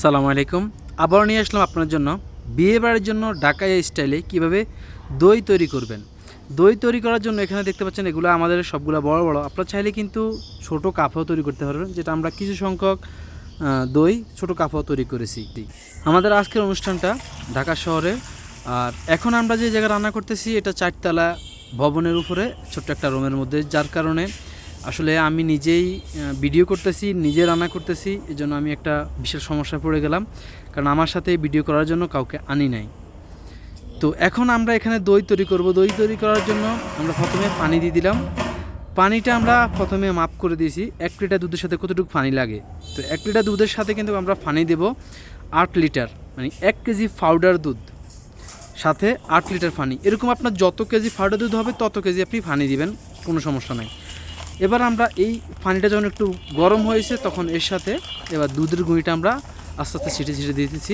আসসালামু আলাইকুম। আবার নিয়ে আসলাম আপনার জন্য বিয়ে বাড়ির জন্য ঢাকাইয়া স্টাইলে কিভাবে দই তৈরি করবেন। দই তৈরি করার জন্য এখানে দেখতে পাচ্ছেন এগুলো আমাদের সবগুলো বড় বড়। আপনারা চাইলে কিন্তু ছোট কাপও তৈরি করতে পারবেন, যেটা আমরা কিছু সংখ্যক দই ছোট কাপও তৈরি করেছি। আমাদের আজকের অনুষ্ঠানটা ঢাকা শহরে। আর এখন আমরা যে জায়গায় রান্না করতেছি এটা 4 তলা ভবনের উপরে ছোট্ট একটা রুমের মধ্যে, যার কারণে আসলে আমি নিজেই ভিডিও করতেছি, নিজে রান্না করতেছি। এই জন্য আমি একটা বিশাল সমস্যায় পড়ে গেলাম, কারণ আমার সাথে ভিডিও করার জন্য কাউকে আনি নাই। তো এখন আমরা এখানে দই তৈরি করব। দই তৈরি করার জন্য আমরা প্রথমে পানি দিয়ে দিলাম। পানিটা আমরা প্রথমে মাপ করে দিয়েছি 1 লিটার দুধের সাথে কতটুকু পানি লাগে। তো 1 লিটার দুধের সাথে কিন্তু আমরা পানি দেব 8 লিটার, মানে 1 কেজি পাউডার দুধ সাথে 8 লিটার পানি। এরকম আপনার যত কেজি পাউডার দুধ হবে তত কেজি আপনি পানি দিবেন, কোনো সমস্যা নাই। এবার আমরা এই পানিটা যখন একটু গরম হয়েছে তখন এর সাথে এবার দুধের গুঁড়িটা আমরা আস্তে আস্তে ছিটে ছিটে দিতেছি।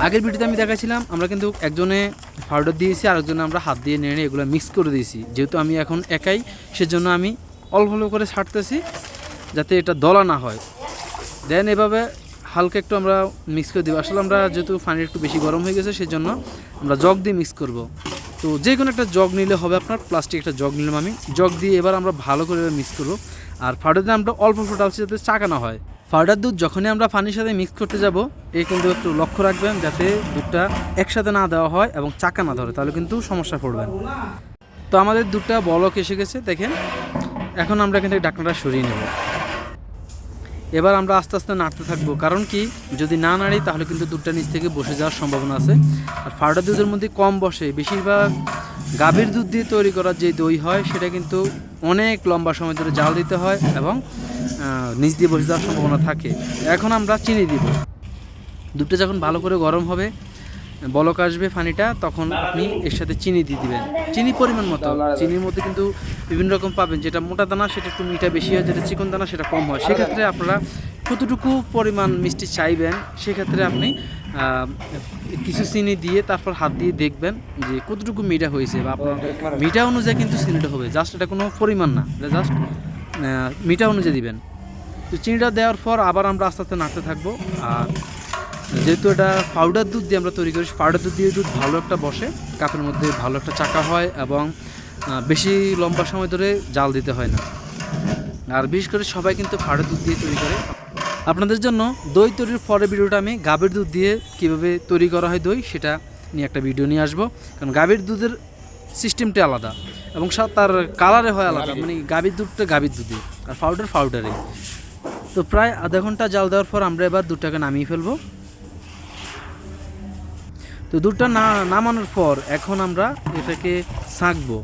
আগের ভিডিওতে আমি দেখাচ্ছিলাম আমরা কিন্তু একজনে পাউডার দিয়েছি, আরেকজনে আমরা হাত দিয়ে নেড়ে এগুলো মিক্স করে দিয়েছি। যেহেতু আমি এখন একাই, সেজন্য আমি অল্প অল্প করে ছাড়তেছি যাতে এটা দলা না হয়। দেন এভাবে হালকা একটু আমরা মিক্স করে দেবো। আসলে আমরা যেহেতু পানি একটু বেশি গরম হয়ে গেছে সেজন্য আমরা জগ দিয়ে মিক্স করব। তো যে কোনো একটা জগ নিলে হবে, আপনার প্লাস্টিক একটা জগ নিলাম আমি। জগ দিয়ে এবার আমরা ভালো করে মিক্স করবো। আর পাউডার দিয়ে আমরা অল্প অল্প ডালছি যাতে চাকা না হয়। পাউডার দুধ যখনই আমরা পানির সাথে মিক্স করতে যাব এই কিন্তু একটু লক্ষ্য রাখবেন যাতে দুধটা একসাথে না দেওয়া হয় এবং চাকা না ধরে, তাহলে কিন্তু সমস্যা পড়বেন। তো আমাদের দুধটা বলক এসে গেছে দেখেন। এখন আমরা এখান থেকে ঢাকনাটা সরিয়ে নেব। এবার আমরা আস্তে আস্তে নাড়তে থাকবো, কারণ কি যদি না নাড়ি তাহলে কিন্তু দুধটা নিচ থেকে বসে যাওয়ার সম্ভাবনা আছে। আর পাউডার দুধের মধ্যে কম বসে, বেশিরভাগ গাভীর দুধ দিয়ে তৈরি করা যে দই হয় সেটা কিন্তু অনেক লম্বা সময় ধরে জাল দিতে হয় এবং নিচ দিয়ে বসে যাওয়ার সম্ভাবনা থাকে। এখন আমরা চিনি দিব। দুধটা যখন ভালো করে গরম হবে, বলক আসবে পানিটা, তখন আপনি এর সাথে চিনি দিয়ে দিবেন। চিনি পরিমাণ মতো। চিনির মধ্যে কিন্তু বিভিন্ন রকম পাবেন, যেটা মোটা দানা সেটা একটু মিঠা বেশি হয়, যেটা চিকন দানা সেটা কম হয়। সেক্ষেত্রে আপনারা কতটুকু পরিমাণ মিষ্টি চাইবেন সেক্ষেত্রে আপনি কিছু চিনি দিয়ে তারপর হাত দিয়ে দেখবেন যে কতটুকু মিঠা হয়েছে, বা আপনার মিঠা অনুযায়ী কিন্তু চিনিটা হবে। জাস্ট এটা কোনো পরিমাণ না, এটা জাস্ট মিঠা অনুযায়ী দিবেন। তো চিনিটা দেওয়ার পর আবার আমরা আস্তে আস্তে নাড়তে থাকবো। আর যেহেতু এটা পাউডার দুধ দিয়ে আমরা তৈরি করি, পাউডার দুধ দিয়ে দুধ ভালো একটা বসে, কাপের মধ্যে ভালো একটা চাকা হয় এবং বেশি লম্বা সময় ধরে জাল দিতে হয় না। আর বিশেষ করে সবাই কিন্তু পাউডার দুধ দিয়ে তৈরি করে। আপনাদের জন্য দই তৈরির পরে ভিডিওটা আমি গাভীর দুধ দিয়ে কীভাবে তৈরি করা হয় দই সেটা নিয়ে একটা ভিডিও নিয়ে আসবো। কারণ গাভীর দুধের সিস্টেমটা আলাদা এবং তার কালারে হয় আলাদা, মানে গাভীর দুধটা গাভীর দুধে আর পাউডারে। তো প্রায় আধা ঘন্টা জাল দেওয়ার পর আমরা এবার দুধটাকে নামিয়ে ফেলবো। তো দুধটা নামানোর পর এখন আমরা এটাকে ছাঁকবো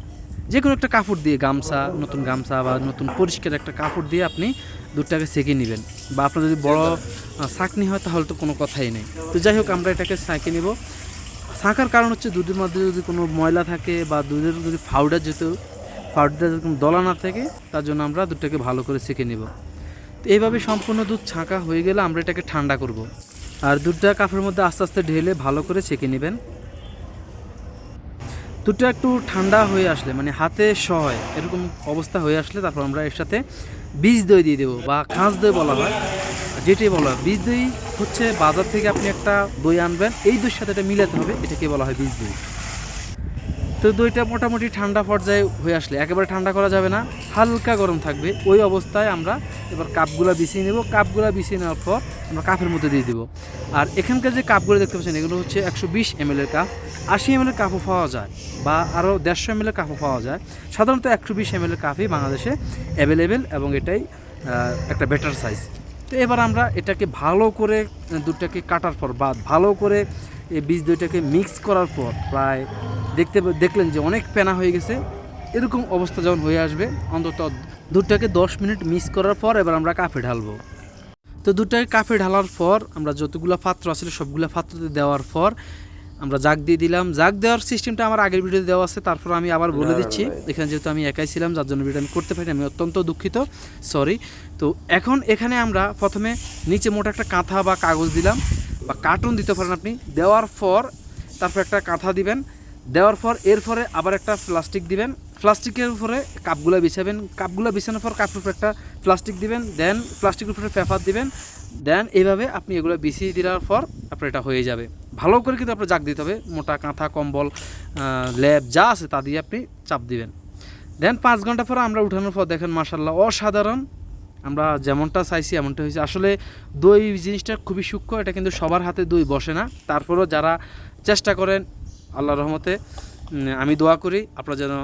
যে কোনো একটা কাপড় দিয়ে, গামছা, নতুন গামছা বা নতুন পরিষ্কার একটা কাপড় দিয়ে আপনি দুধটাকে সেঁকে নেবেন। বা আপনার যদি বড় ছাঁকনি হয় তাহলে তো কোনো কথাই নেই। তো যাই হোক আমরা এটাকে ছাঁকে নেব। ছাঁকার কারণ হচ্ছে দুধের মধ্যে যদি কোনো ময়লা থাকে বা দুধের যদি পাউডার যদি দলা না থাকে, তার জন্য আমরা দুধটাকে ভালো করে সেঁকে নেব। তো এইভাবে সম্পূর্ণ দুধ ছাঁকা হয়ে গেলে আমরা এটাকে ঠান্ডা করব। আর দুধটা কাপের মধ্যে আস্তে আস্তে ঢেলে ভালো করে ছেঁকে নেবেন। দুধটা একটু ঠান্ডা হয়ে আসলে, মানে হাতে সয় এরকম অবস্থা হয়ে আসলে তারপর আমরা এর সাথে বীজ দই দিয়ে দেবো, বা খাঁজ দই বলা হয়, যেটাই বলা হয়। বীজ দই হচ্ছে বাজার থেকে আপনি একটা দই আনবেন, এই দইয়ের সাথে এটা মিলাতে হবে, এটাকে বলা হয় বীজ দই। তো দইটা মোটামুটি ঠান্ডা পর্যায়ে হয়ে আসলে, একেবারে ঠান্ডা করা যাবে না, হালকা গরম থাকবে, ওই অবস্থায় আমরা এবার কাপগুলো বিছিয়ে নেব। কাপগুলো বিছিয়ে নেওয়ার পর আমরা কাপের মধ্যে দিয়ে দেবো। আর এখানকার যে কাপগুলো দেখতে পাচ্ছেন এগুলো হচ্ছে 120 ml কাপ। 80 ml কাপও পাওয়া যায় বা আরও 150 ml কাপও পাওয়া যায়। সাধারণত 120 ml কাপই বাংলাদেশে অ্যাভেলেবেল এবং এটাই একটা বেটার সাইজ। তো এবার আমরা এটাকে ভালো করে দুধটাকে কাটার পর বা ভালো করে এই বীজ দইটাকে মিক্স করার পর প্রায় দেখলেন যে অনেক পেনা হয়ে গেছে। এরকম অবস্থা যখন হয়ে আসবে, অন্তত দুধটাকে 10 মিনিট মিক্স করার পর এবার আমরা কাপে ঢালবো। তো দুধটাকে কাপে ঢালার পর আমরা যতগুলো পাত্র আছে সবগুলো পাত্রতে দেওয়ার পর আমরা জাগ দিয়ে দিলাম। জাগ দেওয়ার সিস্টেমটা আমার আগের ভিডিওতে দেওয়া আছে, তারপর আমি আবার বলে দিচ্ছি। এখানে যেহেতু আমি একাই ছিলাম যার জন্য ভিডিও আমি করতে পারিনি, আমি অত্যন্ত দুঃখিত, সরি। তো এখন এখানে আমরা প্রথমে নিচে মোটা একটা কাঁথা বা কাগজ দিলাম, বা কার্টুন দিতে পারেন আপনি। দেওয়ার পর তারপর একটা কাঁথা দিবেন, দেওয়ার পর এরপরে আবার একটা প্লাস্টিক দিবেন, প্লাস্টিকের উপরে কাপগুলো বিছাবেন, কাপগুলো বিছানোর পর কাপের উপরে একটা প্লাস্টিক দিবেন, দেন প্লাস্টিকের উপরে পেপার দিবেন, দেন এইভাবে আপনি এগুলো বিছিয়ে দেওয়ার পর আপনার এটা হয়ে যাবে। ভালো করে কিন্তু আপনার জাগ দিতে হবে, মোটা কাঁথা কম্বল ল্যাব যা আছে তা দিয়ে আপনি চাপ দিবেন। দেন 5 ঘন্টা পর আমরা উঠানোর পর দেখেন মাশাআল্লাহ অসাধারণ, আমরা যেমনটা চাইছি এমনটা হয়েছে। আসলে দই জিনিসটা খুবই সূক্ষ্ম, এটা কিন্তু সবার হাতে দই বসে না, তারপরেও যারা চেষ্টা করেন আল্লাহর রহমতে আমি দোয়া করি আপনারা যেন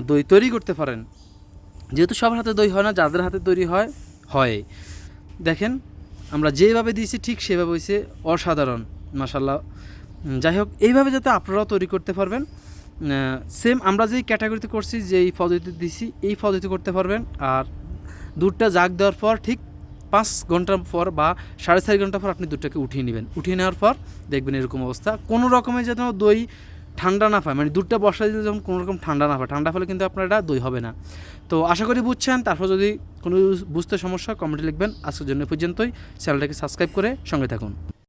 দই তৈরি করতে পারেন। যেহেতু সবার হাতে দই হয় না, যাদের হাতে তৈরি হয় হয়। দেখেন আমরা যেভাবে দিয়েছি ঠিক সেভাবে হয়েছে, অসাধারণ মাশাআল্লাহ। যাই হোক, এইভাবে যাতে আপনারাও তৈরি করতে পারবেন, সেম আমরা যেই ক্যাটাগরিতে করছি, যেই পদ্ধতি দিছি এই পদ্ধতি করতে পারবেন। আর দুধটা জাগ দেওয়ার পর ঠিক 5 ঘন্টা পর বা 4.5 ঘন্টা পর আপনি দুধটাকে উঠিয়ে নেবেন। উঠিয়ে নেওয়ার পর দেখবেন এরকম অবস্থা, কোনো রকমের যেন দই ঠান্ডা না পায়, মানে দুধটা বসাই দিলে যখন কোনো রকম ঠান্ডা না পায়, ঠান্ডা ফলে কিন্তু আপনার এটা দই হবে না। তো আশা করি বুঝছেন। তারপর যদি কোনো বুঝতে সমস্যা কমেন্টে লিখবেন। আজকের জন্য পর্যন্তই, চ্যানেলটাকে সাবস্ক্রাইব করে সঙ্গে থাকুন।